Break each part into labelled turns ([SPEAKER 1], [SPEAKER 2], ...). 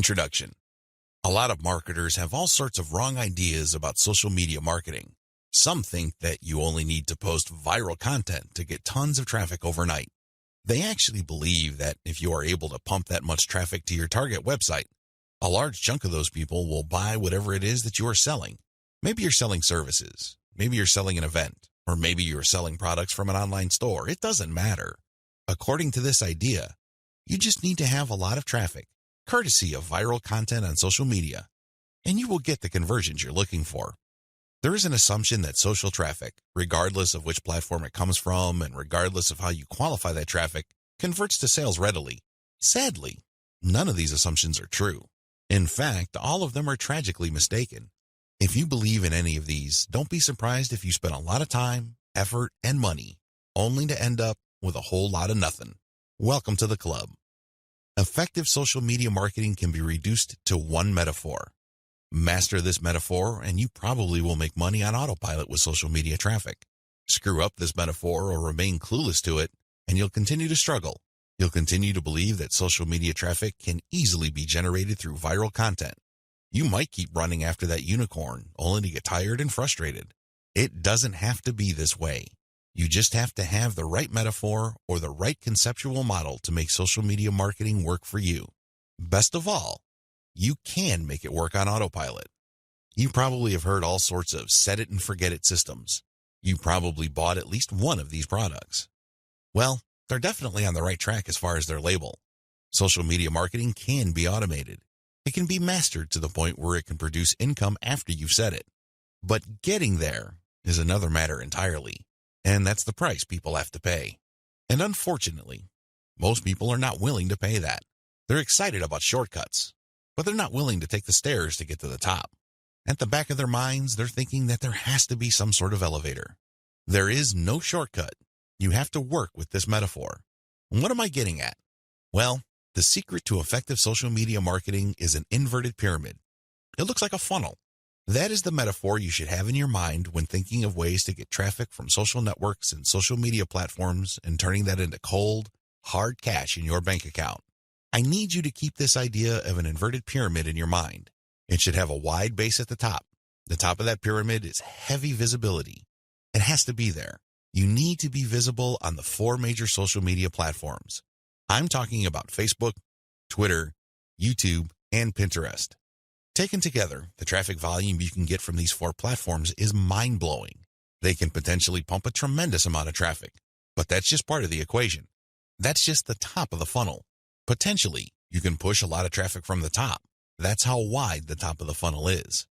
[SPEAKER 1] Introduction. A lot of marketers have all sorts of wrong ideas about social media marketing. Some think that you only need to post viral content to get tons of traffic overnight. They actually believe that if you are able to pump that much traffic to your target website, a large chunk of those people will buy whatever it is that you are selling. Maybe you're selling services, maybe you're selling an event, or maybe you're selling products from an online store. It doesn't matter. According to this idea, you just need to have a lot of traffic, courtesy of viral content on social media, and you will get the conversions you're looking for. There is an assumption that social traffic, regardless of which platform it comes from and regardless of how you qualify that traffic, converts to sales readily. Sadly, none of these assumptions are true. In fact, all of them are tragically mistaken. If you believe in any of these, don't be surprised if you spend a lot of time, effort, and money, only to end up with a whole lot of nothing. Welcome to the club. Effective social media marketing can be reduced to one metaphor. Master this metaphor, and you probably will make money on autopilot with social media traffic. Screw up this metaphor or remain clueless to it, and you'll continue to struggle. You'll continue to believe that social media traffic can easily be generated through viral content. You might keep running after that unicorn, only to get tired and frustrated. It doesn't have to be this way. You just have to have the right metaphor or the right conceptual model to make social media marketing work for you. Best of all, you can make it work on autopilot. You probably have heard all sorts of set it and forget it systems. You probably bought at least one of these products. Well, they're definitely on the right track as far as their label. Social media marketing can be automated. It can be mastered to the point where it can produce income after you've said it. But getting there is another matter entirely, and that's the price people have to pay. And unfortunately, most people are not willing to pay that. They're excited about shortcuts, but they're not willing to take the stairs to get to the top. At the back of their minds, they're thinking that there has to be some sort of elevator. There is no shortcut. You have to work with this metaphor. And what am I getting at? Well, the secret to effective social media marketing is an inverted pyramid. It looks like a funnel. That is the metaphor you should have in your mind when thinking of ways to get traffic from social networks and social media platforms and turning that into cold, hard cash in your bank account. I need you to keep this idea of an inverted pyramid in your mind. It should have a wide base at the top. The top of that pyramid is heavy visibility. It has to be there. You need to be visible on the 4 major social media platforms. I'm talking about Facebook, Twitter, YouTube, and Pinterest. Taken together, the traffic volume you can get from these 4 platforms is mind-blowing. They can potentially pump a tremendous amount of traffic, but that's just part of the equation. That's just the top of the funnel. Potentially, you can push a lot of traffic from the top. That's how wide the top of the funnel is.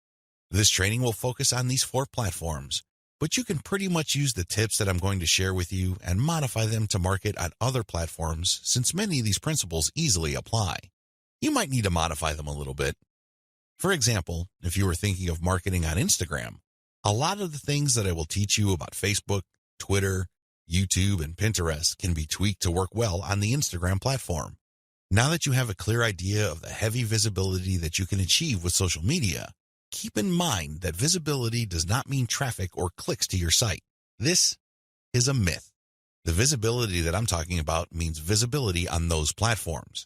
[SPEAKER 1] This training will focus on these 4 platforms, but you can pretty much use the tips that I'm going to share with you and modify them to market on other platforms since many of these principles easily apply. You might need to modify them a little bit. For example, if you were thinking of marketing on Instagram, a lot of the things that I will teach you about Facebook, Twitter, YouTube, and Pinterest can be tweaked to work well on the Instagram platform. Now that you have a clear idea of the heavy visibility that you can achieve with social media, keep in mind that visibility does not mean traffic or clicks to your site. This is a myth. The visibility that I'm talking about means visibility on those platforms.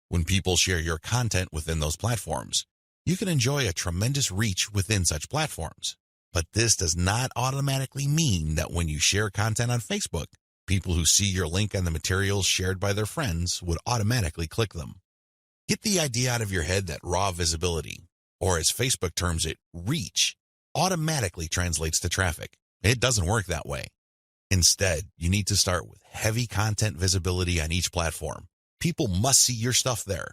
[SPEAKER 1] When people share your content within those platforms, you can enjoy a tremendous reach within such platforms. But this does not automatically mean that when you share content on Facebook, people who see your link on the materials shared by their friends would automatically click them. Get the idea out of your head that raw visibility, or as Facebook terms it, reach, automatically translates to traffic. It doesn't work that way. Instead, you need to start with heavy content visibility on each platform. People must see your stuff there.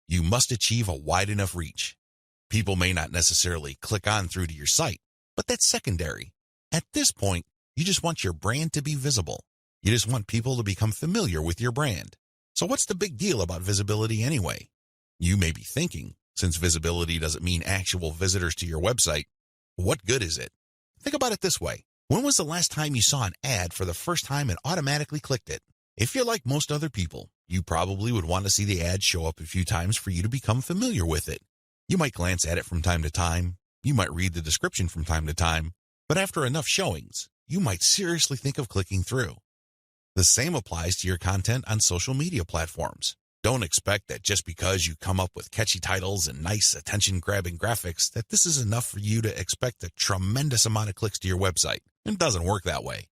[SPEAKER 1] You must achieve a wide enough reach. People may not necessarily click on through to your site, but that's secondary. At this point, you just want your brand to be visible. You just want people to become familiar with your brand. So what's the big deal about visibility anyway? You may be thinking, since visibility doesn't mean actual visitors to your website, what good is it? Think about it this way. When was the last time you saw an ad for the first time and automatically clicked it? If you're like most other people, you probably would want to see the ad show up a few times for you to become familiar with it. You might glance at it from time to time. You might read the description from time to time. But after enough showings, you might seriously think of clicking through. The same applies to your content on social media platforms. Don't expect that just because you come up with catchy titles and nice attention-grabbing graphics that this is enough for you to expect a tremendous amount of clicks to your website. It doesn't work that way.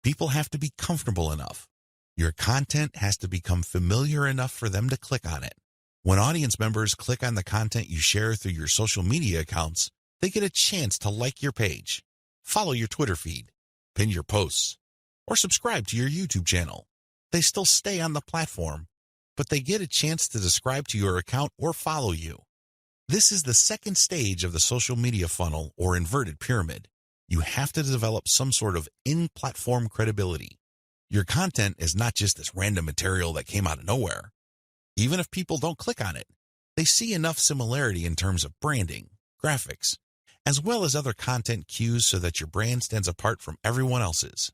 [SPEAKER 1] People have to be comfortable enough. Your content has to become familiar enough for them to click on it. When audience members click on the content you share through your social media accounts, they get a chance to like your page, follow your Twitter feed, pin your posts, or subscribe to your YouTube channel. They still stay on the platform, but they get a chance to subscribe to your account or follow you. This is the second stage of the social media funnel or inverted pyramid. You have to develop some sort of in-platform credibility. Your content is not just this random material that came out of nowhere. Even if people don't click on it, they see enough similarity in terms of branding, graphics, as well as other content cues so that your brand stands apart from everyone else's.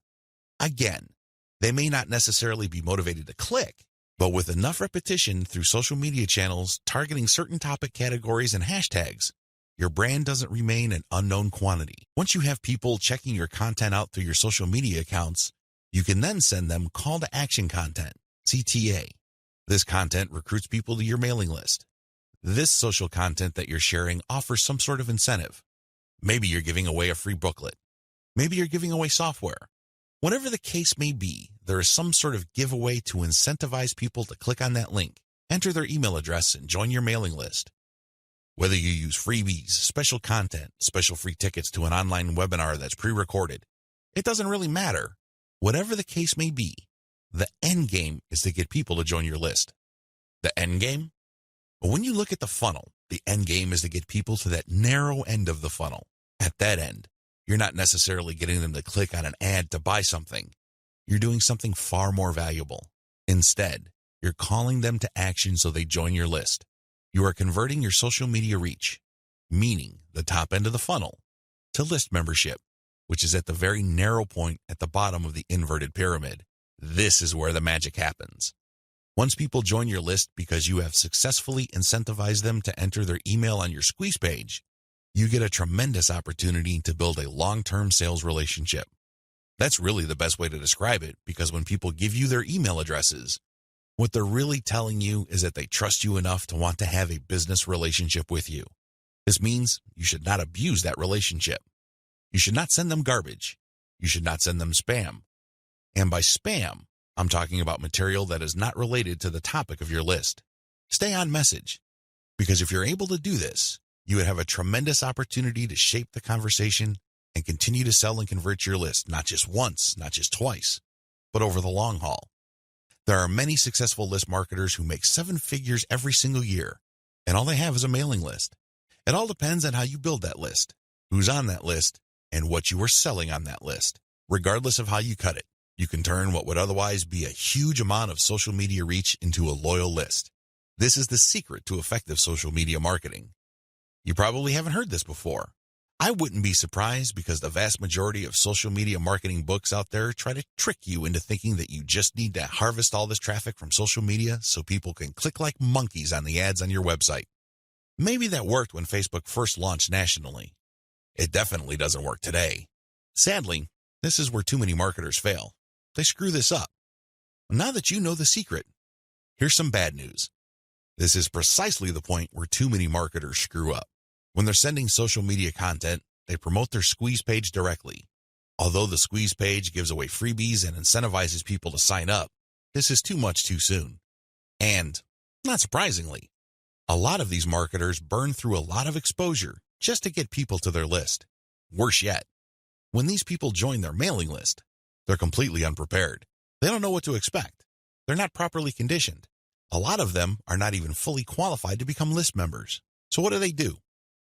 [SPEAKER 1] Again, they may not necessarily be motivated to click, but with enough repetition through social media channels targeting certain topic categories and hashtags, your brand doesn't remain an unknown quantity. Once you have people checking your content out through your social media accounts, you can then send them call to action content, CTA. This content recruits people to your mailing list. This social content that you're sharing offers some sort of incentive. Maybe you're giving away a free booklet. Maybe you're giving away software. Whatever the case may be, there is some sort of giveaway to incentivize people to click on that link, enter their email address, and join your mailing list. Whether you use freebies, special content, special free tickets to an online webinar that's pre-recorded, it doesn't really matter. Whatever the case may be, the end game is to get people to join your list. The end game? When you look at the funnel, the end game is to get people to that narrow end of the funnel. At that end, you're not necessarily getting them to click on an ad to buy something. You're doing something far more valuable. Instead, you're calling them to action so they join your list. You are converting your social media reach, meaning the top end of the funnel, to list membership, which is at the very narrow point at the bottom of the inverted pyramid. This is where the magic happens. Once people join your list because you have successfully incentivized them to enter their email on your squeeze page, you get a tremendous opportunity to build a long-term sales relationship. That's really the best way to describe it, because when people give you their email addresses, what they're really telling you is that they trust you enough to want to have a business relationship with you. This means you should not abuse that relationship. You should not send them garbage. You should not send them spam. And by spam, I'm talking about material that is not related to the topic of your list. Stay on message, because if you're able to do this, you would have a tremendous opportunity to shape the conversation and continue to sell and convert your list, not just once, not just twice, but over the long haul. There are many successful list marketers who make 7 figures every single year, and all they have is a mailing list. It all depends on how you build that list, who's on that list, and what you are selling on that list. Regardless of how you cut it, you can turn what would otherwise be a huge amount of social media reach into a loyal list. This is the secret to effective social media marketing. You probably haven't heard this before. I wouldn't be surprised, because the vast majority of social media marketing books out there try to trick you into thinking that you just need to harvest all this traffic from social media so people can click like monkeys on the ads on your website. Maybe that worked when Facebook first launched nationally. It definitely doesn't work today. Sadly, this is where too many marketers fail. They screw this up. Now that you know the secret, here's some bad news. This is precisely the point where too many marketers screw up. When they're sending social media content, they promote their squeeze page directly. Although the squeeze page gives away freebies and incentivizes people to sign up, this is too much too soon. And, not surprisingly, a lot of these marketers burn through a lot of exposure just to get people to their list. Worse yet, when these people join their mailing list, they're completely unprepared. They don't know what to expect. They're not properly conditioned. A lot of them are not even fully qualified to become list members. So what do?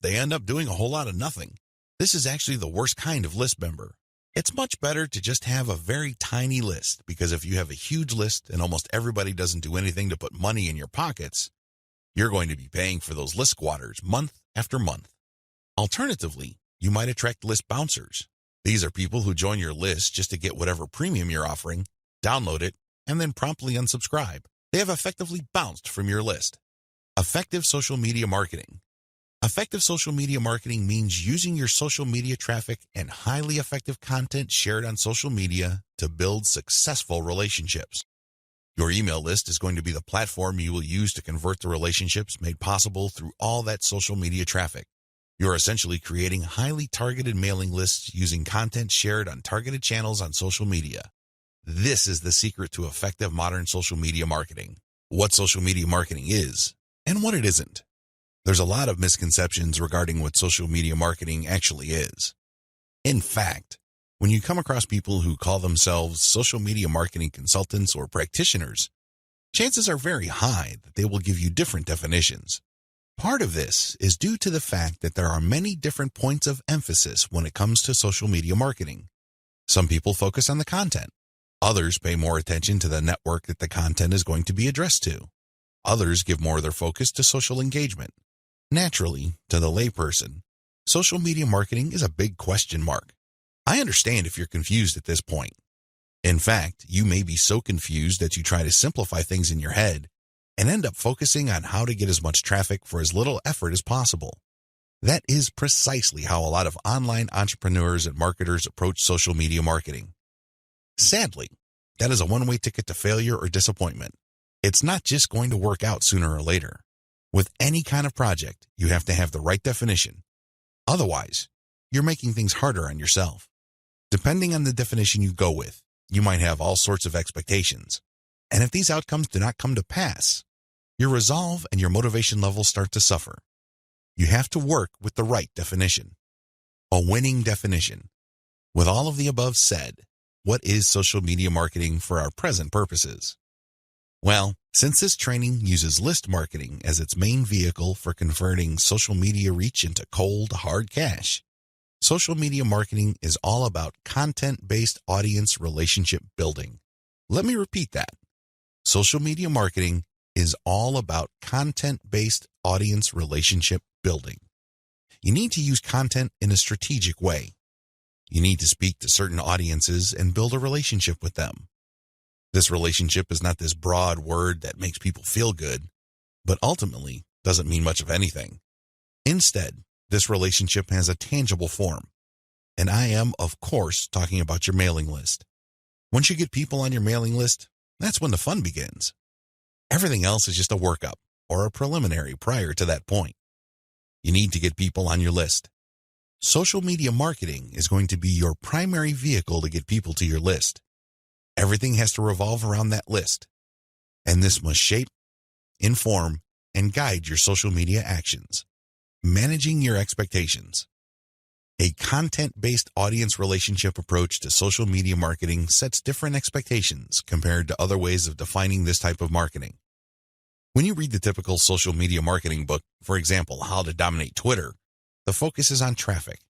[SPEAKER 1] They end up doing a whole lot of nothing. This is actually the worst kind of list member. It's much better to just have a very tiny list, because if you have a huge list and almost everybody doesn't do anything to put money in your pockets, you're going to be paying for those list squatters month after month. Alternatively, you might attract list bouncers. These are people who join your list just to get whatever premium you're offering, download it, and then promptly unsubscribe. They have effectively bounced from your list. Effective social media marketing. Effective social media marketing means using your social media traffic and highly effective content shared on social media to build successful relationships. Your email list is going to be the platform you will use to convert the relationships made possible through all that social media traffic. You're essentially creating highly targeted mailing lists using content shared on targeted channels on social media. This is the secret to effective modern social media marketing. What social media marketing is and what it isn't. There's a lot of misconceptions regarding what social media marketing actually is. In fact, when you come across people who call themselves social media marketing consultants or practitioners, chances are very high that they will give you different definitions. Part of this is due to the fact that there are many different points of emphasis when it comes to social media marketing. Some people focus on the content. Others pay more attention to the network that the content is going to be addressed to. Others give more of their focus to social engagement. Naturally, to the layperson, social media marketing is a big question mark. I understand if you're confused at this point. In fact, you may be so confused that you try to simplify things in your head and end up focusing on how to get as much traffic for as little effort as possible. That is precisely how a lot of online entrepreneurs and marketers approach social media marketing. Sadly, that is a one-way ticket to failure or disappointment. It's not just going to work out sooner or later. With any kind of project, you have to have the right definition. Otherwise, you're making things harder on yourself. Depending on the definition you go with, you might have all sorts of expectations. And if these outcomes do not come to pass, your resolve and your motivation levels start to suffer. You have to work with the right definition. A winning definition. With all of the above said, what is social media marketing for our present purposes? Well, since this training uses list marketing as its main vehicle for converting social media reach into cold, hard cash, social media marketing is all about content-based audience relationship building. Let me repeat that. Social media marketing is all about content-based audience relationship building. You need to use content in a strategic way. You need to speak to certain audiences and build a relationship with them. This relationship is not this broad word that makes people feel good, but ultimately doesn't mean much of anything. Instead, this relationship has a tangible form. And I am, of course, talking about your mailing list. Once you get people on your mailing list, that's when the fun begins. Everything else is just a workup or a preliminary prior to that point. You need to get people on your list. Social media marketing is going to be your primary vehicle to get people to your list. Everything has to revolve around that list. And this must shape, inform, and guide your social media actions. Managing your expectations. A content-based audience relationship approach to social media marketing sets different expectations compared to other ways of defining this type of marketing. When you read the typical social media marketing book, for example, How to Dominate Twitter, the focus is on traffic.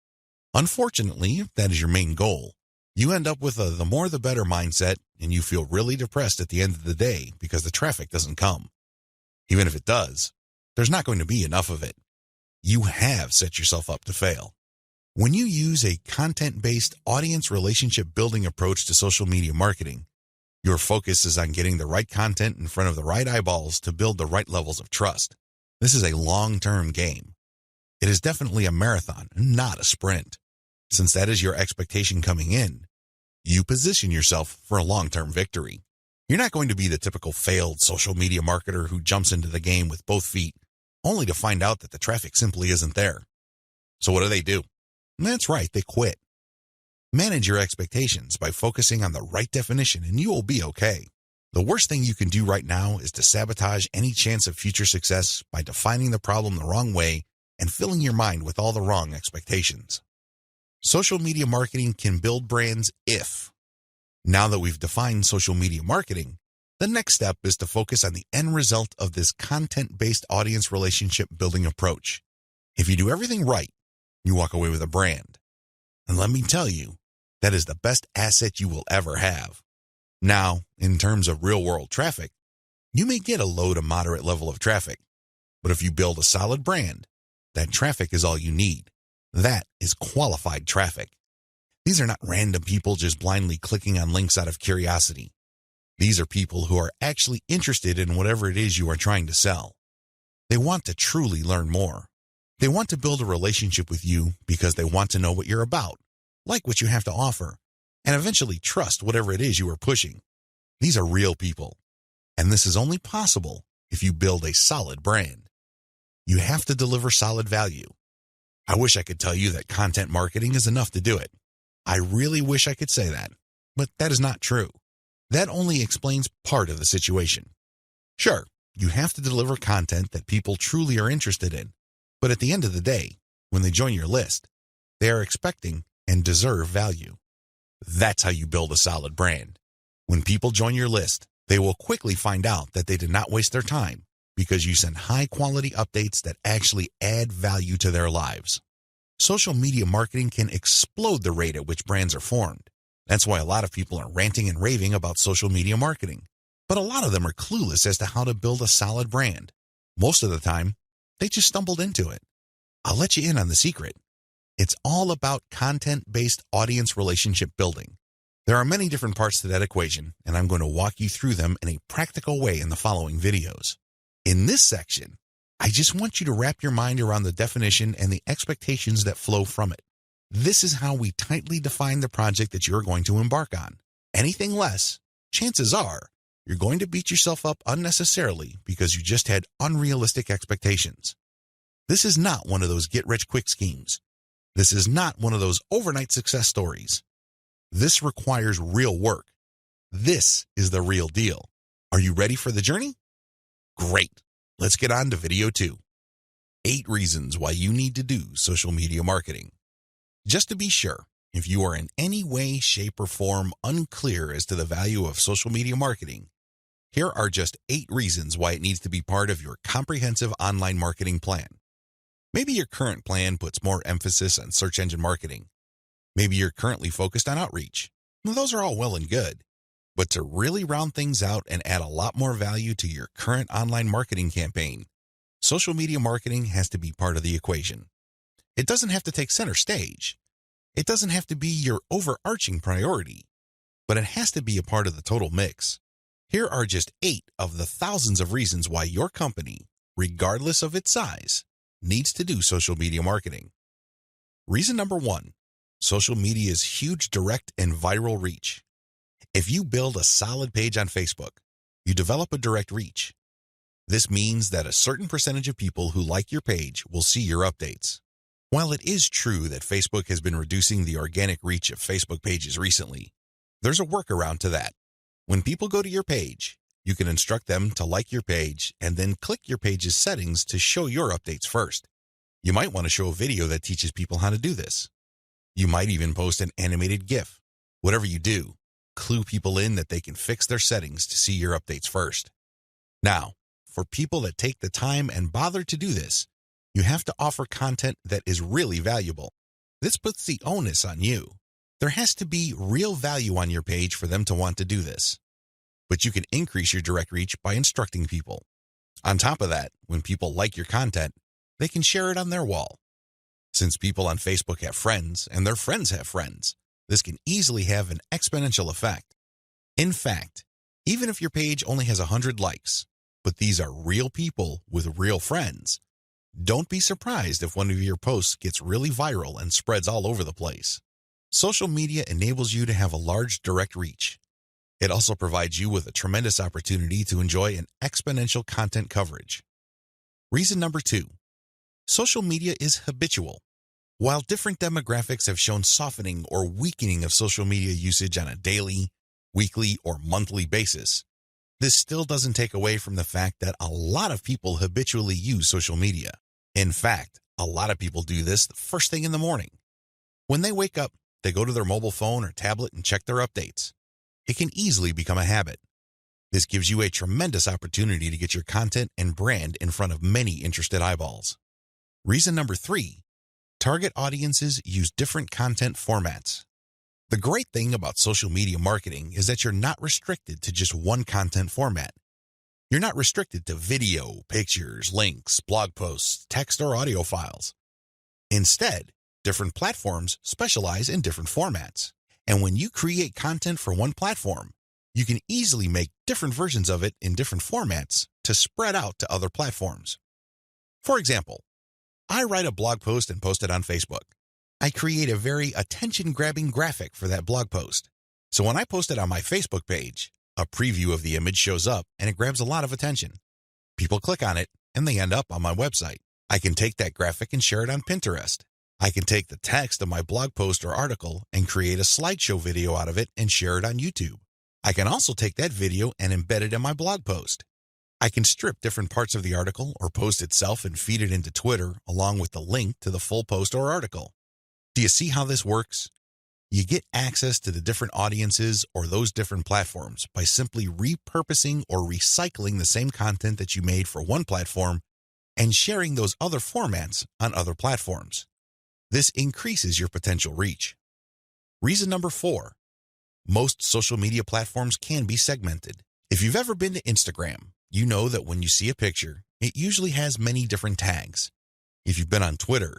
[SPEAKER 1] Unfortunately, if that is your main goal, you end up with a the more the better mindset, and you feel really depressed at the end of the day because the traffic doesn't come. Even if it does, there's not going to be enough of it. You have set yourself up to fail. When you use a content-based audience relationship building approach to social media marketing, your focus is on getting the right content in front of the right eyeballs to build the right levels of trust. This is a long-term game. It is definitely a marathon, not a sprint. Since that is your expectation coming in, you position yourself for a long-term victory. You're not going to be the typical failed social media marketer who jumps into the game with both feet, only to find out that the traffic simply isn't there. So what do? That's right, they quit. Manage your expectations by focusing on the right definition and you will be okay. The worst thing you can do right now is to sabotage any chance of future success by defining the problem the wrong way and filling your mind with all the wrong expectations. Social media marketing can build brands if. Now that we've defined social media marketing, the next step is to focus on the end result of this content-based audience relationship building approach. If you do everything right, you walk away with a brand. And let me tell you, that is the best asset you will ever have. Now, in terms of real-world traffic, you may get a low to moderate level of traffic, but if you build a solid brand, that traffic is all you need. That is qualified traffic. These are not random people just blindly clicking on links out of curiosity. These are people who are actually interested in whatever it is you are trying to sell. They want to truly learn more. They want to build a relationship with you because they want to know what you're about, like what you have to offer, and eventually trust whatever it is you are pushing. These are real people. And this is only possible if you build a solid brand. You have to deliver solid value. I wish I could tell you that content marketing is enough to do it. I really wish I could say that, but that is not true. That only explains part of the situation. Sure, you have to deliver content that people truly are interested in, but at the end of the day, when they join your list, they are expecting and deserve value. That's how you build a solid brand. When people join your list, they will quickly find out that they did not waste their time because you send high-quality updates that actually add value to their lives. Social media marketing can explode the rate at which brands are formed. That's why a lot of people are ranting and raving about social media marketing. But a lot of them are clueless as to how to build a solid brand. Most of the time, they just stumbled into it. I'll let you in on the secret. It's all about content-based audience relationship building. There are many different parts to that equation, and I'm going to walk you through them in a practical way in the following videos. In this section, I just want you to wrap your mind around the definition and the expectations that flow from it. This is how we tightly define the project that you're going to embark on. Anything less, chances are, you're going to beat yourself up unnecessarily because you just had unrealistic expectations. This is not one of those get-rich-quick schemes. This is not one of those overnight success stories. This requires real work. This is the real deal. Are you ready for the journey? Great. Let's get on to video 2. 8 reasons why you need to do social media marketing. Just to be sure, if you are in any way, shape, or form unclear as to the value of social media marketing, here are just 8 reasons why it needs to be part of your comprehensive online marketing plan. Maybe your current plan puts more emphasis on search engine marketing. Maybe you're currently focused on outreach. Well, those are all well and good. But to really round things out and add a lot more value to your current online marketing campaign, social media marketing has to be part of the equation. It doesn't have to take center stage. It doesn't have to be your overarching priority, but it has to be a part of the total mix. Here are just 8 of the thousands of reasons why your company, regardless of its size, needs to do social media marketing. Reason number 1, social media's huge direct and viral reach. If you build a solid page on Facebook, you develop a direct reach. This means that a certain percentage of people who like your page will see your updates. While it is true that Facebook has been reducing the organic reach of Facebook pages recently, there's a workaround to that. When people go to your page, you can instruct them to like your page and then click your page's settings to show your updates first. You might want to show a video that teaches people how to do this. You might even post an animated GIF. Whatever you do, clue people in that they can fix their settings to see your updates first. Now, for people that take the time and bother to do this, you have to offer content that is really valuable. This puts the onus on you. There has to be real value on your page for them to want to do this. But you can increase your direct reach by instructing people. On top of that, when people like your content, they can share it on their wall. Since people on Facebook have friends and their friends have friends, this can easily have an exponential effect. In fact, even if your page only has 100 likes, but these are real people with real friends, don't be surprised if one of your posts gets really viral and spreads all over the place. Social media enables you to have a large direct reach. It also provides you with a tremendous opportunity to enjoy an exponential content coverage. Reason number 2, social media is habitual. While different demographics have shown softening or weakening of social media usage on a daily, weekly, or monthly basis, this still doesn't take away from the fact that a lot of people habitually use social media. In fact, a lot of people do this the first thing in the morning. When they wake up, they go to their mobile phone or tablet and check their updates. It can easily become a habit. This gives you a tremendous opportunity to get your content and brand in front of many interested eyeballs. Reason number 3, target audiences use different content formats. The great thing about social media marketing is that you're not restricted to just one content format. You're not restricted to video, pictures, links, blog posts, text, or audio files. Instead, different platforms specialize in different formats. And when you create content for one platform, you can easily make different versions of it in different formats to spread out to other platforms. For example, I write a blog post and post it on Facebook. I create a very attention-grabbing graphic for that blog post. So when I post it on my Facebook page, A preview of the image shows up and it grabs a lot of attention. People click on it and they end up on my website. I can take that graphic and share it on Pinterest. I can take the text of my blog post or article and create a slideshow video out of it and share it on YouTube. I can also take that video and embed it in my blog post. I can strip different parts of the article or post itself and feed it into Twitter along with the link to the full post or article. Do you see how this works? You get access to the different audiences or those different platforms by simply repurposing or recycling the same content that you made for one platform and sharing those other formats on other platforms. This increases your potential reach. Reason number 4, most social media platforms can be segmented. If you've ever been to Instagram, you know that when you see a picture, it usually has many different tags. If you've been on Twitter,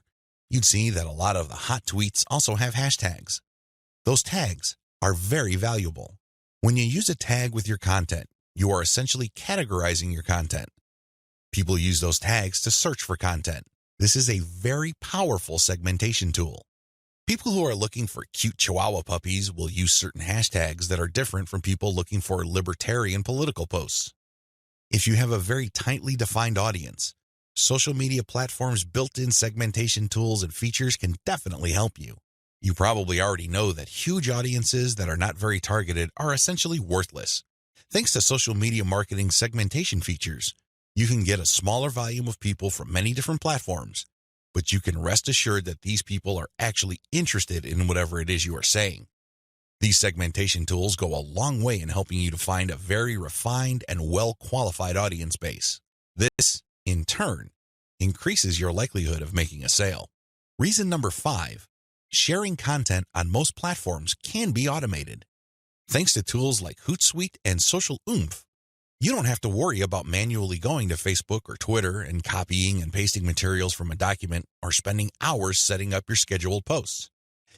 [SPEAKER 1] you'd see that a lot of the hot tweets also have hashtags. Those tags are very valuable. When you use a tag with your content, you are essentially categorizing your content. People use those tags to search for content. This is a very powerful segmentation tool. People who are looking for cute Chihuahua puppies will use certain hashtags that are different from people looking for libertarian political posts. If you have a very tightly defined audience, social media platforms' built-in segmentation tools and features can definitely help you. You probably already know that huge audiences that are not very targeted are essentially worthless. Thanks to social media marketing segmentation features, you can get a smaller volume of people from many different platforms, but you can rest assured that these people are actually interested in whatever it is you are saying. These segmentation tools go a long way in helping you to find a very refined and well-qualified audience base. This, in turn, increases your likelihood of making a sale. Reason number 5, sharing content on most platforms can be automated. Thanks to tools like Hootsuite and Social Oomph, you don't have to worry about manually going to Facebook or Twitter and copying and pasting materials from a document or spending hours setting up your scheduled posts.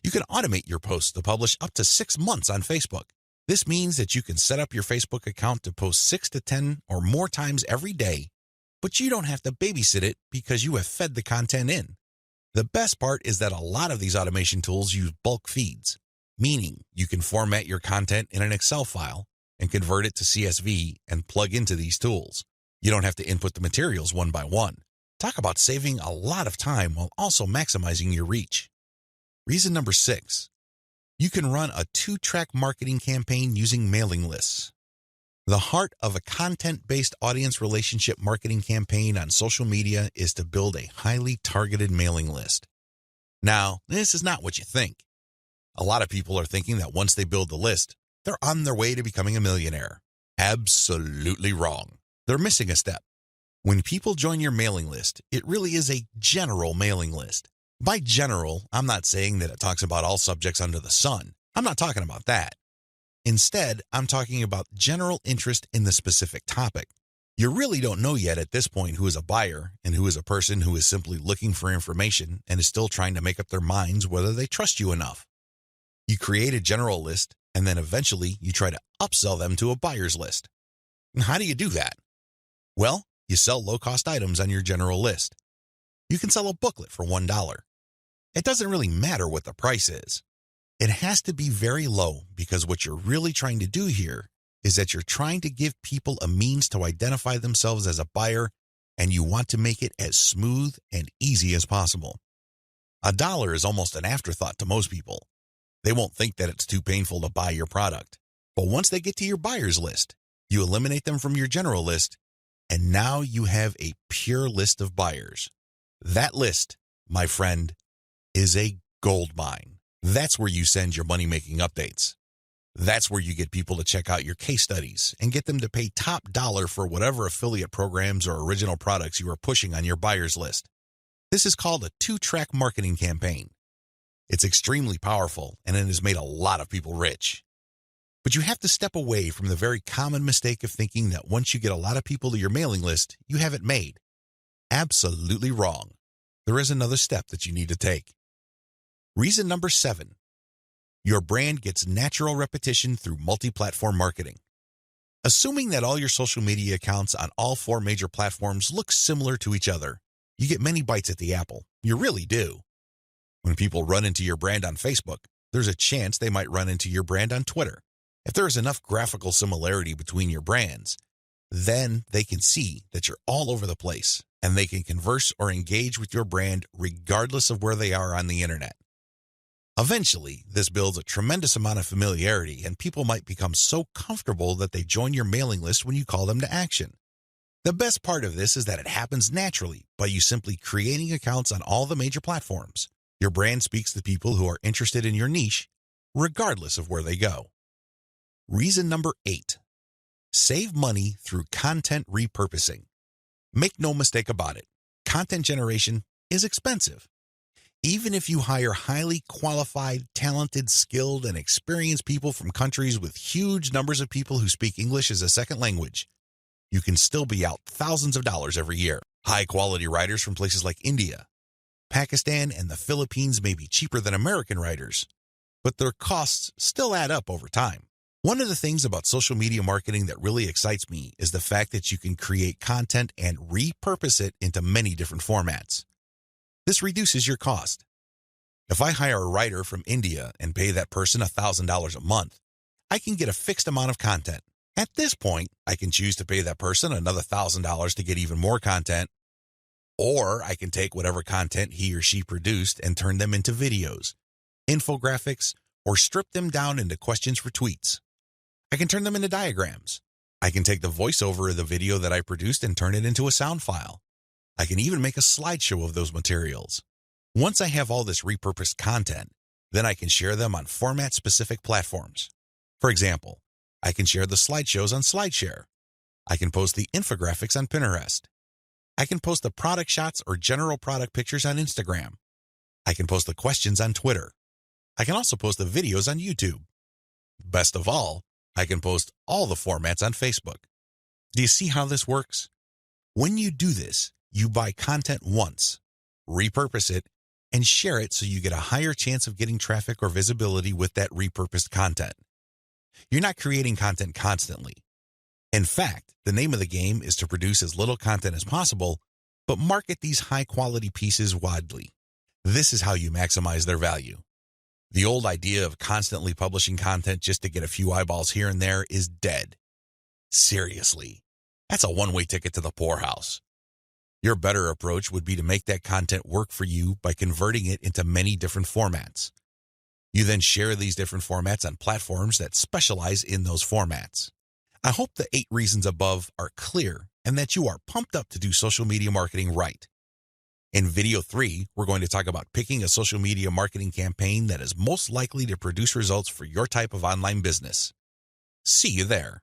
[SPEAKER 1] You can automate your posts to publish up to 6 months on Facebook. This means that you can set up your Facebook account to post 6 to 10 or more times every day, but you don't have to babysit it because you have fed the content in. The best part is that a lot of these automation tools use bulk feeds, meaning you can format your content in an Excel file and convert it to CSV and plug into these tools. You don't have to input the materials one by one. Talk about saving a lot of time while also maximizing your reach. Reason number 6, you can run a 2-track marketing campaign using mailing lists. The heart of a content-based audience relationship marketing campaign on social media is to build a highly targeted mailing list. Now, this is not what you think. A lot of people are thinking that once they build the list, they're on their way to becoming a millionaire. Absolutely wrong. They're missing a step. When people join your mailing list, it really is a general mailing list. By general, I'm not saying that it talks about all subjects under the sun. I'm not talking about that. Instead, I'm talking about general interest in the specific topic. You really don't know yet at this point who is a buyer and who is a person who is simply looking for information and is still trying to make up their minds whether they trust you enough. You create a general list, and then eventually you try to upsell them to a buyer's list. And how do you do that? Well, you sell low-cost items on your general list. You can sell a booklet for $1. It doesn't really matter what the price is. It has to be very low because what you're really trying to do here is that you're trying to give people a means to identify themselves as a buyer, and you want to make it as smooth and easy as possible. $1 is almost an afterthought to most people. They won't think that it's too painful to buy your product. But once they get to your buyer's list, you eliminate them from your general list, and now you have a pure list of buyers. That list, my friend, is a gold mine. That's where you send your money-making updates. That's where you get people to check out your case studies and get them to pay top dollar for whatever affiliate programs or original products you are pushing on your buyer's list. This is called a 2-track marketing campaign. It's extremely powerful, and it has made a lot of people rich. But you have to step away from the very common mistake of thinking that once you get a lot of people to your mailing list, you have it made. Absolutely wrong. There is another step that you need to take. Reason number 7, your brand gets natural repetition through multi-platform marketing. Assuming that all your social media accounts on all 4 major platforms look similar to each other, you get many bites at the apple. You really do. When people run into your brand on Facebook, there's a chance they might run into your brand on Twitter. If there is enough graphical similarity between your brands, then they can see that you're all over the place and they can converse or engage with your brand regardless of where they are on the internet. Eventually, this builds a tremendous amount of familiarity and people might become so comfortable that they join your mailing list when you call them to action. The best part of this is that it happens naturally by you simply creating accounts on all the major platforms. Your brand speaks to people who are interested in your niche, regardless of where they go. Reason number 8. Save money through content repurposing. Make no mistake about it, content generation is expensive. Even if you hire highly qualified, talented, skilled, and experienced people from countries with huge numbers of people who speak English as a second language, you can still be out thousands of dollars every year. High-quality writers from places like India, Pakistan, and the Philippines may be cheaper than American writers, but their costs still add up over time. One of the things about social media marketing that really excites me is the fact that you can create content and repurpose it into many different formats. This reduces your cost. If I hire a writer from India and pay that person $1,000 a month, I can get a fixed amount of content. At this point, I can choose to pay that person another $1,000 to get even more content, or I can take whatever content he or she produced and turn them into videos, infographics, or strip them down into questions for tweets. I can turn them into diagrams. I can take the voiceover of the video that I produced and turn it into a sound file. I can even make a slideshow of those materials. Once I have all this repurposed content, then I can share them on format-specific platforms. For example, I can share the slideshows on SlideShare. I can post the infographics on Pinterest. I can post the product shots or general product pictures on Instagram. I can post the questions on Twitter. I can also post the videos on YouTube. Best of all, I can post all the formats on Facebook. Do you see how this works? When you do this, you buy content once, repurpose it, and share it so you get a higher chance of getting traffic or visibility with that repurposed content. You're not creating content constantly. In fact, the name of the game is to produce as little content as possible, but market these high-quality pieces widely. This is how you maximize their value. The old idea of constantly publishing content just to get a few eyeballs here and there is dead. Seriously, that's a one-way ticket to the poorhouse. Your better approach would be to make that content work for you by converting it into many different formats. You then share these different formats on platforms that specialize in those formats. I hope the 8 reasons above are clear and that you are pumped up to do social media marketing right. In video 3, we're going to talk about picking a social media marketing campaign that is most likely to produce results for your type of online business. See you there.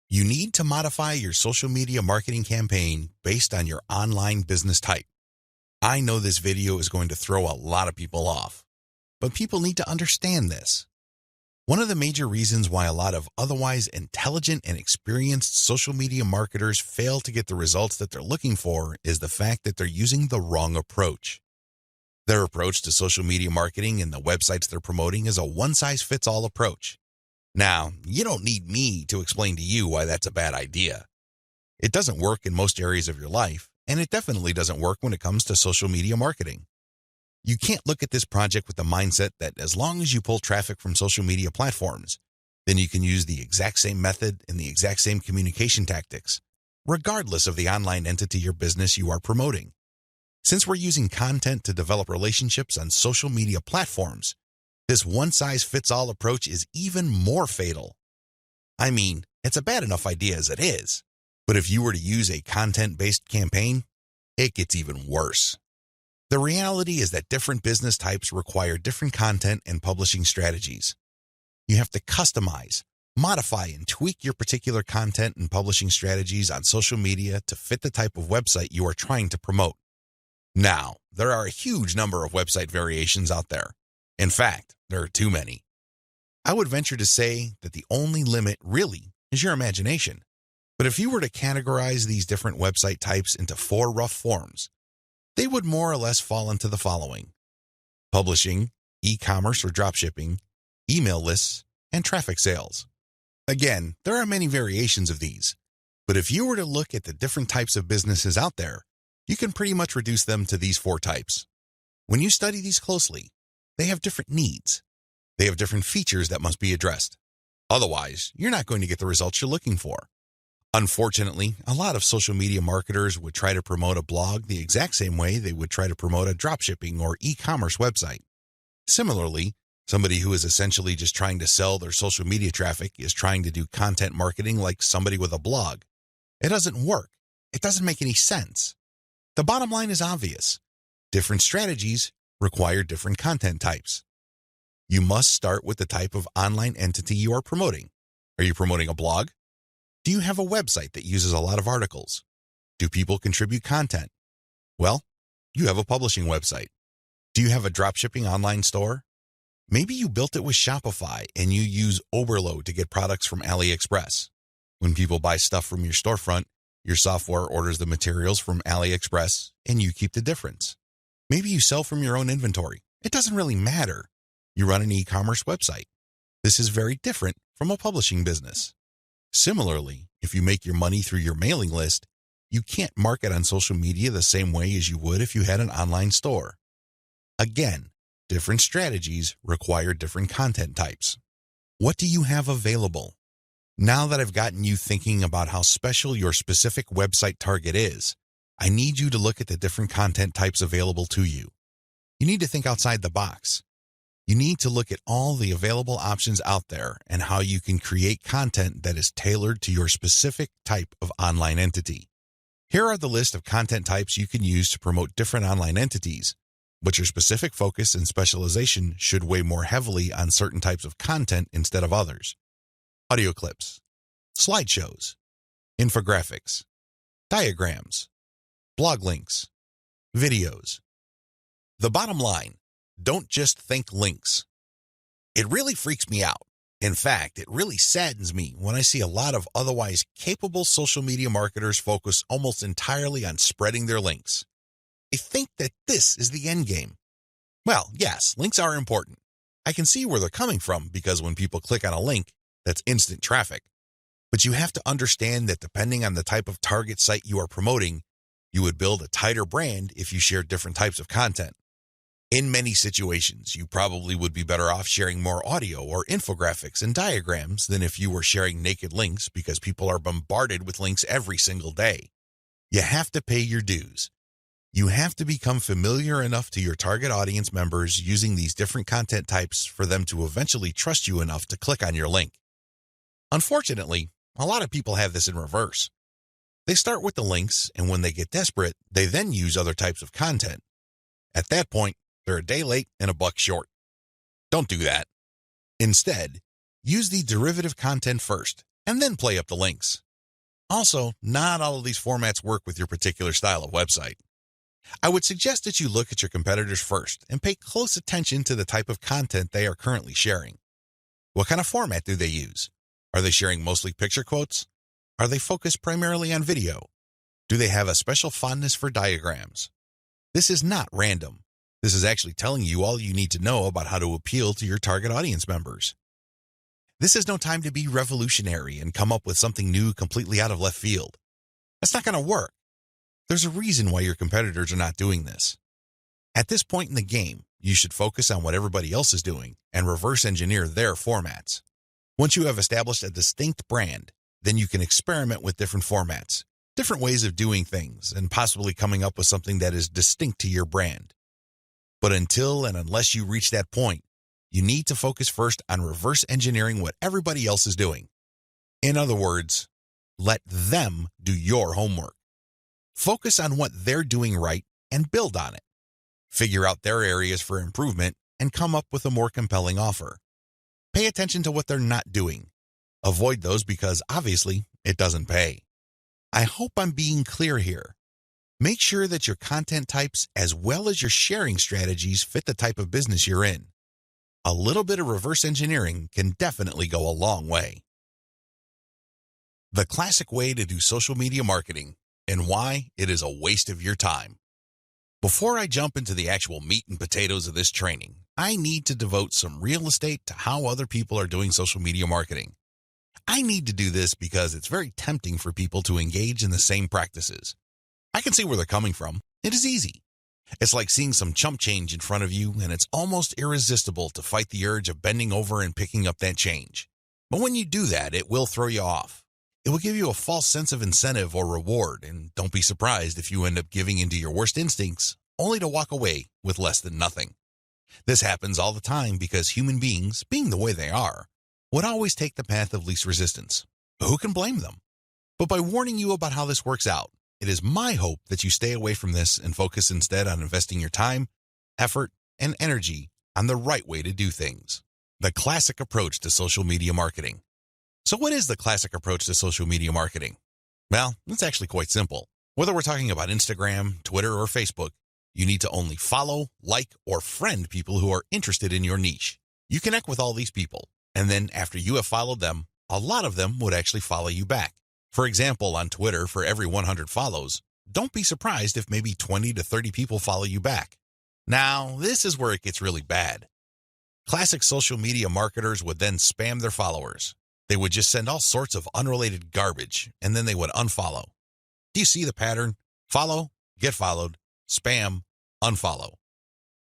[SPEAKER 1] You need to modify your social media marketing campaign based on your online business type. I know this video is going to throw a lot of people off, but people need to understand this. One of the major reasons why a lot of otherwise intelligent and experienced social media marketers fail to get the results that they're looking for is the fact that they're using the wrong approach. Their approach to social media marketing and the websites they're promoting is a one-size-fits-all approach. Now, you don't need me to explain to you why that's a bad idea. It doesn't work in most areas of your life, and it definitely doesn't work when it comes to social media marketing. You can't look at this project with the mindset that as long as you pull traffic from social media platforms, then you can use the exact same method and the exact same communication tactics, regardless of the online entity or business you are promoting. Since we're using content to develop relationships on social media platforms, this one-size-fits-all approach is even more fatal. I mean, it's a bad enough idea as it is, but if you were to use a content-based campaign, it gets even worse. The reality is that different business types require different content and publishing strategies. You have to customize, modify, and tweak your particular content and publishing strategies on social media to fit the type of website you are trying to promote. Now, there are a huge number of website variations out there. In fact, there are too many. I would venture to say that the only limit really is your imagination. But if you were to categorize these different website types into 4 rough forms, they would more or less fall into the following: publishing, e-commerce or dropshipping, email lists, and traffic sales. Again, there are many variations of these, but if you were to look at the different types of businesses out there, you can pretty much reduce them to these 4 types. When you study these closely, they have different needs. They have different features that must be addressed. Otherwise, you're not going to get the results you're looking for. Unfortunately, a lot of social media marketers would try to promote a blog the exact same way they would try to promote a dropshipping or e-commerce website. Similarly, somebody who is essentially just trying to sell their social media traffic is trying to do content marketing like somebody with a blog. It doesn't work. It doesn't make any sense. The bottom line is obvious. Different strategies require different content types. You must start with the type of online entity you are promoting. Are you promoting a blog? Do you have a website that uses a lot of articles? Do people contribute content? Well, you have a publishing website. Do you have a dropshipping online store? Maybe you built it with Shopify and you use Oberlo to get products from AliExpress. When people buy stuff from your storefront, your software orders the materials from AliExpress and you keep the difference. Maybe you sell from your own inventory. It doesn't really matter. You run an e-commerce website. This is very different from a publishing business. Similarly, if you make your money through your mailing list, you can't market on social media the same way as you would if you had an online store. Again, different strategies require different content types. What do you have available? Now that I've gotten you thinking about how special your specific website target is, I need you to look at the different content types available to you. You need to think outside the box. You need to look at all the available options out there and how you can create content that is tailored to your specific type of online entity. Here are the list of content types you can use to promote different online entities, but your specific focus and specialization should weigh more heavily on certain types of content instead of others. Audio clips, slideshows, infographics, diagrams, blog links, videos. The bottom line, don't just think links. It really freaks me out. In fact, it really saddens me when I see a lot of otherwise capable social media marketers focus almost entirely on spreading their links. They think that this is the end game. Well, yes, links are important. I can see where they're coming from because when people click on a link, that's instant traffic. But you have to understand that depending on the type of target site you are promoting, you would build a tighter brand if you share different types of content. In many situations, you probably would be better off sharing more audio or infographics and diagrams than if you were sharing naked links because people are bombarded with links every single day. You have to pay your dues. You have to become familiar enough to your target audience members using these different content types for them to eventually trust you enough to click on your link. Unfortunately, a lot of people have this in reverse. They start with the links, and when they get desperate, they then use other types of content. At that point, they're a day late and a buck short. Don't do that. Instead, use the derivative content first, and then play up the links. Also, not all of these formats work with your particular style of website. I would suggest that you look at your competitors first and pay close attention to the type of content they are currently sharing. What kind of format do they use? Are they sharing mostly picture quotes? Are they focused primarily on video? Do they have a special fondness for diagrams? This is not random. This is actually telling you all you need to know about how to appeal to your target audience members. This is no time to be revolutionary and come up with something new completely out of left field. That's not going to work. There's a reason why your competitors are not doing this. At this point in the game, you should focus on what everybody else is doing and reverse engineer their formats. Once you have established a distinct brand, then you can experiment with different formats, different ways of doing things, and possibly coming up with something that is distinct to your brand. But until and unless you reach that point, you need to focus first on reverse engineering what everybody else is doing. In other words, let them do your homework. Focus on what they're doing right and build on it. Figure out their areas for improvement and come up with a more compelling offer. Pay attention to what they're not doing. Avoid those because obviously it doesn't pay. I hope I'm being clear here. Make sure that your content types as well as your sharing strategies fit the type of business you're in. A little bit of reverse engineering can definitely go a long way. The classic way to do social media marketing and why it is a waste of your time. Before I jump into the actual meat and potatoes of this training, I need to devote some real estate to how other people are doing social media marketing. I need to do this because it's very tempting for people to engage in the same practices. I can see where they're coming from. It is easy. It's like seeing some chump change in front of you, and it's almost irresistible to fight the urge of bending over and picking up that change. But when you do that, it will throw you off. It will give you a false sense of incentive or reward, and don't be surprised if you end up giving into your worst instincts, only to walk away with less than nothing. This happens all the time because human beings, being the way they are, would always take the path of least resistance. Who can blame them? But by warning you about how this works out, it is my hope that you stay away from this and focus instead on investing your time, effort, and energy on the right way to do things. The classic approach to social media marketing. So what is the classic approach to social media marketing? Well, it's actually quite simple. Whether we're talking about Instagram, Twitter, or Facebook, you need to only follow, like, or friend people who are interested in your niche. You connect with all these people, and then after you have followed them, a lot of them would actually follow you back. For example, on Twitter, for every 100 follows, don't be surprised if maybe 20 to 30 people follow you back. Now, this is where it gets really bad. Classic social media marketers would then spam their followers. They would just send all sorts of unrelated garbage, and then they would unfollow. Do you see the pattern? Follow, get followed, spam, unfollow.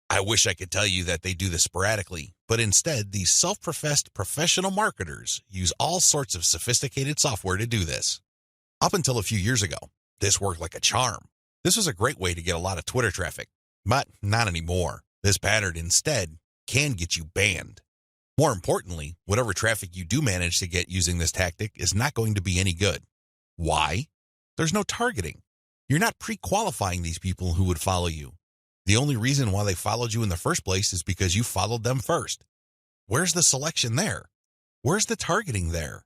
[SPEAKER 1] I wish I could tell you that they do this sporadically, but instead, these self-professed professional marketers use all sorts of sophisticated software to do this. Up until a few years ago, this worked like a charm. This was a great way to get a lot of Twitter traffic, but not anymore. This pattern instead can get you banned. More importantly, whatever traffic you do manage to get using this tactic is not going to be any good. Why? There's no targeting. You're not pre-qualifying these people who would follow you. The only reason why they followed you in the first place is because you followed them first. Where's the selection there? Where's the targeting there?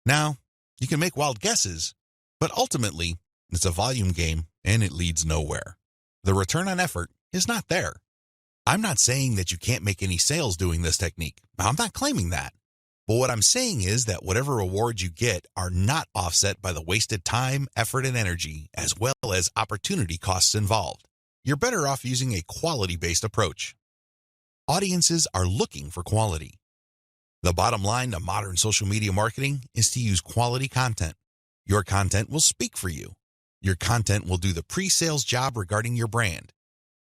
[SPEAKER 1] Now, you can make wild guesses, but ultimately, it's a volume game and it leads nowhere. The return on effort is not there. I'm not saying that you can't make any sales doing this technique. I'm not claiming that. But what I'm saying is that whatever rewards you get are not offset by the wasted time, effort, and energy, as well as opportunity costs involved. You're better off using a quality-based approach. Audiences are looking for quality. The bottom line to modern social media marketing is to use quality content. Your content will speak for you. Your content will do the pre-sales job regarding your brand.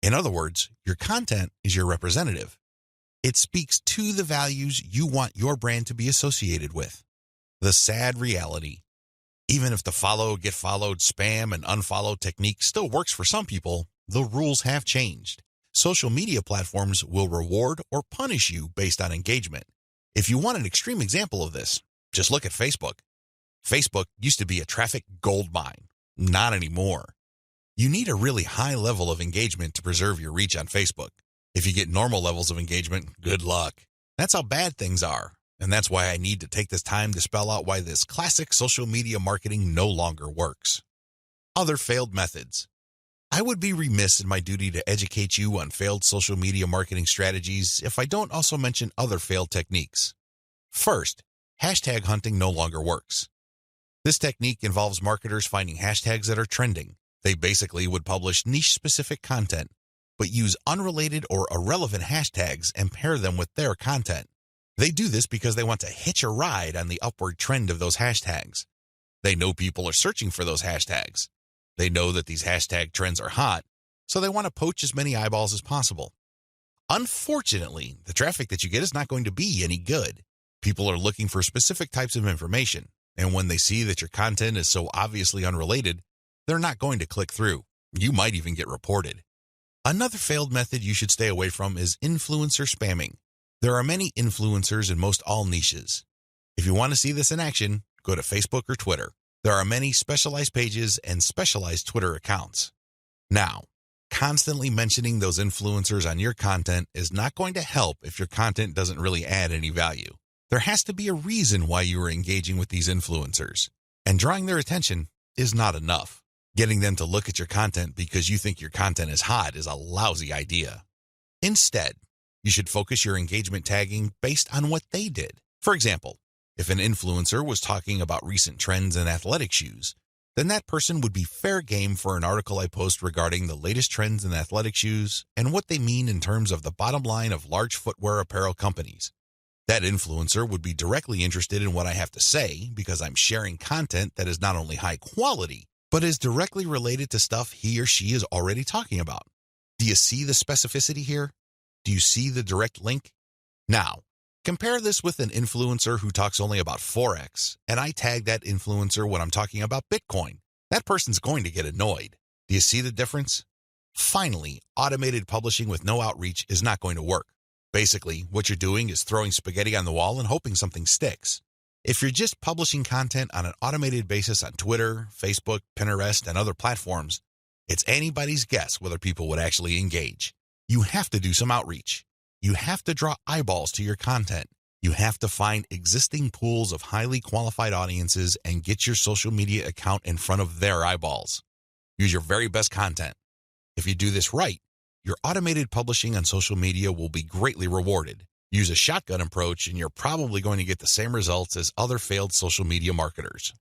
[SPEAKER 1] In other words, your content is your representative. It speaks to the values you want your brand to be associated with. The sad reality, even if the follow, get followed, spam, and unfollow technique still works for some people, the rules have changed. Social media platforms will reward or punish you based on engagement. If you want an extreme example of this, just look at Facebook. Facebook used to be a traffic goldmine. Not anymore. You need a really high level of engagement to preserve your reach on Facebook. If you get normal levels of engagement, good luck. That's how bad things are, and that's why I need to take this time to spell out why this classic social media marketing no longer works. Other failed methods. I would be remiss in my duty to educate you on failed social media marketing strategies if I don't also mention other failed techniques. First, hashtag hunting no longer works. This technique involves marketers finding hashtags that are trending. They basically would publish niche-specific content, but use unrelated or irrelevant hashtags and pair them with their content. They do this because they want to hitch a ride on the upward trend of those hashtags. They know people are searching for those hashtags. They know that these hashtag trends are hot, so they want to poach as many eyeballs as possible. Unfortunately, the traffic that you get is not going to be any good. People are looking for specific types of information, and when they see that your content is so obviously unrelated, they're not going to click through. You might even get reported. Another failed method you should stay away from is influencer spamming. There are many influencers in most all niches. If you want to see this in action, go to Facebook or Twitter. There are many specialized pages and specialized Twitter accounts. Now, constantly mentioning those influencers on your content is not going to help if your content doesn't really add any value. There has to be a reason why you are engaging with these influencers, and drawing their attention is not enough. Getting them to look at your content because you think your content is hot is a lousy idea. Instead, you should focus your engagement tagging based on what they did. For example, if an influencer was talking about recent trends in athletic shoes, then that person would be fair game for an article I post regarding the latest trends in athletic shoes and what they mean in terms of the bottom line of large footwear apparel companies. That influencer would be directly interested in what I have to say because I'm sharing content that is not only high quality, but is directly related to stuff he or she is already talking about. Do you see the specificity here? Do you see the direct link? Now, compare this with an influencer who talks only about Forex, and I tag that influencer when I'm talking about Bitcoin. That person's going to get annoyed. Do you see the difference? Finally, automated publishing with no outreach is not going to work. Basically, what you're doing is throwing spaghetti on the wall and hoping something sticks. If you're just publishing content on an automated basis on Twitter, Facebook, Pinterest, and other platforms, it's anybody's guess whether people would actually engage. You have to do some outreach. You have to draw eyeballs to your content. You have to find existing pools of highly qualified audiences and get your social media account in front of their eyeballs. Use your very best content. If you do this right, your automated publishing on social media will be greatly rewarded. Use a shotgun approach and you're probably going to get the same results as other failed social media marketers.